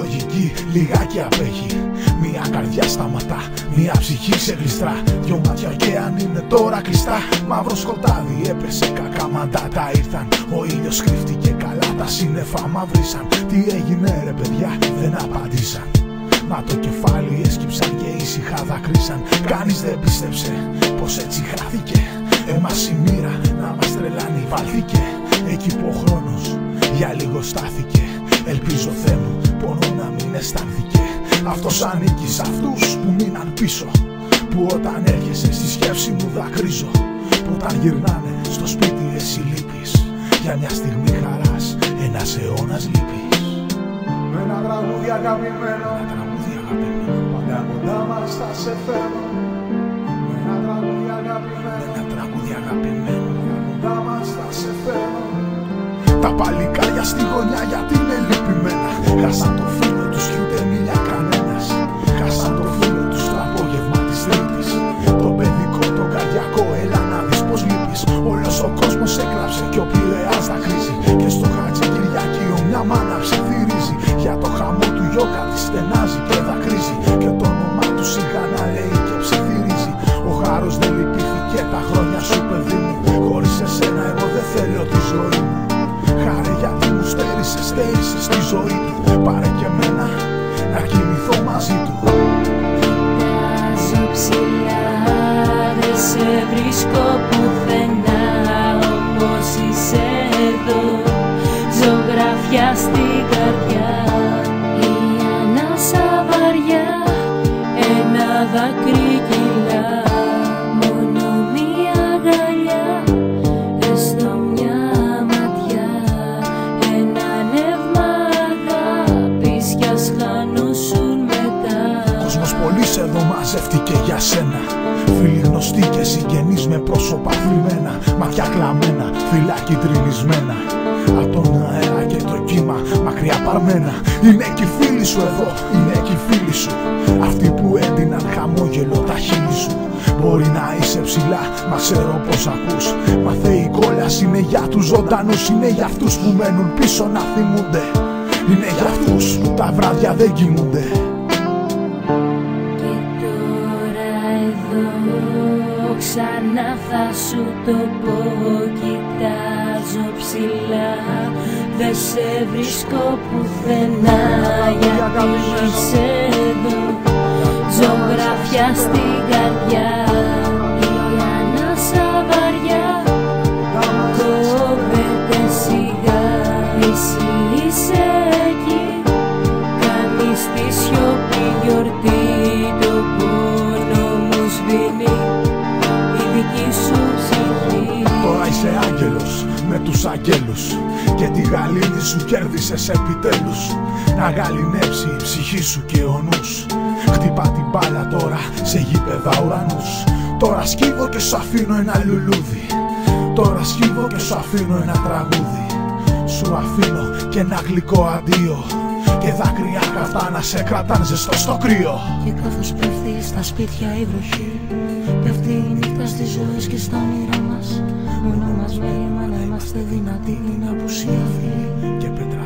λογική λιγάκι απέχει. Μια καρδιά σταματά, μια ψυχή σε γλιστρά. Δυο μάτια ωκεάν είναι τώρα κλειστά. Μαύρο σκοτάδι έπεσε, κακά μαντάτα ήρθαν. Ο ήλιος κρύφτηκε καλά, τα σύννεφα μαυρίσαν. Τι έγινε ρε παιδιά, δεν απαντήσαν. Μα το κεφάλι έσκυψαν και ήσυχα δακρύσαν. Κανείς δεν πίστεψε πως έτσι χάθηκε. Εμάς η μοίρα να μας τρελάνει βάλθηκε. Εκεί που ο χρόνος για λίγο στάθηκε. Ελπίζω Θεέ μου πόνο να μην αισθάνθηκε. Αυτός ανήκει σε αυτούς που μείναν πίσω. Που όταν έρχεσαι στη σκέψη μου δακρύζω. Που όταν γυρνάνε στο σπίτι εσύ λείπεις. Για μια στιγμή χαράς ένας αιώνας λείπεις. Με ένα τραγούδι αγαπημένο, πάντα κοντά μας θα σε φέρω. Με ένα τραγούδι αγαπημένο, κοντά μας θα σε φέρω. Τα παλικάρια στη γωνιά γιατί είναι λυπημένα. Χάσαν το φίλο τους κι ούτε μίλια κανένας. Χάσαν το φίλο τους το απόγευμα της Τρίτης. Το παιδικό, το καρδιακό, έλα να δεις πως λείπεις. Όλος ο κόσμος έκλαψε κι ο Πειραιάς δακρύζει. Και στο Χατζηκυριάκιο μια μάνα ψιθυρίζει. Για το χαμό του γιώκα της στενάζει και δακρύζει. Και το όνομά του σιγά να λέει και ψιθυρίζει. Ο χάρος δεν λυπήθηκε τα χρόνια σου παιδί μου. Χωρίς εσένα εγώ δεν θέλω τη ζωή μου. Χάρη γιατί μου στέρισες στη ζωή του. Πάρε και εμένα να κοιμηθώ μαζί του. Κοιτάζω ψηλά, δεν σε βρίσκω πουθενά. Όμως είσαι εδώ, ζωγραφιά στην καρδιά. Η ανάσα βαριά, ένα δάκρυ κυλά. Μόνο μία αγκαλιά, έστω μια ματιά. Ένα νεύμα αγάπης κι ας χανούσουν μετά. Κόσμος πολύς εδώ μαζεύτηκε για σένα. Φίλοι γνωστοί και συγγενείς με πρόσωπα θλιμμένα. Μάτια κλαμμένα, φυλάκι τριλισμένα. Απ' τον αέρα και το κύμα μακριά παρμένα. Είναι και οι φίλοι σου εδώ, είναι και οι φίλοι σου. Αυτοί που έντυναν χαμόγελο τα χείλη σου. Μπορεί να είσαι ψηλά, μα ξέρω πως ακούς. Μα η κόλαση είναι για τους ζωντανούς. Είναι για αυτούς που μένουν πίσω να θυμούνται. Είναι για αυτούς που τα βράδια δεν κοιμούνται. Ξανά θα σου το πω, κοιτάζω ψηλά. Δεν σε βρίσκω πουθενά, γιατί είσαι εδώ, ζωγραφιά στην καρδιά. Η ανάσα βαριά, κόβεται σιγά. Εσύ είσαι εκεί, κάνεις τη σιωπή γιορτή. Το πόνο μου σβήνει, τώρα είσαι άγγελος με τους αγγέλους. Και τη γαλήνη σου κέρδισες επιτέλους. Να γαληνέψει η ψυχή σου και ο νους. Χτυπά την μπάλα τώρα σε γήπεδα ουρανούς. Τώρα σκύβω και σου αφήνω ένα λουλούδι. Τώρα σκύβω και σου αφήνω ένα τραγούδι. Σου αφήνω και ένα γλυκό αντίο. Και δάκρυα καυτά να σε κρατάν ζεστό στο κρύο. Και καθώς πέφτει στα σπίτια η βροχή, πέφτει η νύχτα στις ζωές και στα όνειρά μας. Μόνο μας μέλημα να είμαστε δυνατοί, είναι απουσία φίλοι και πέτρα.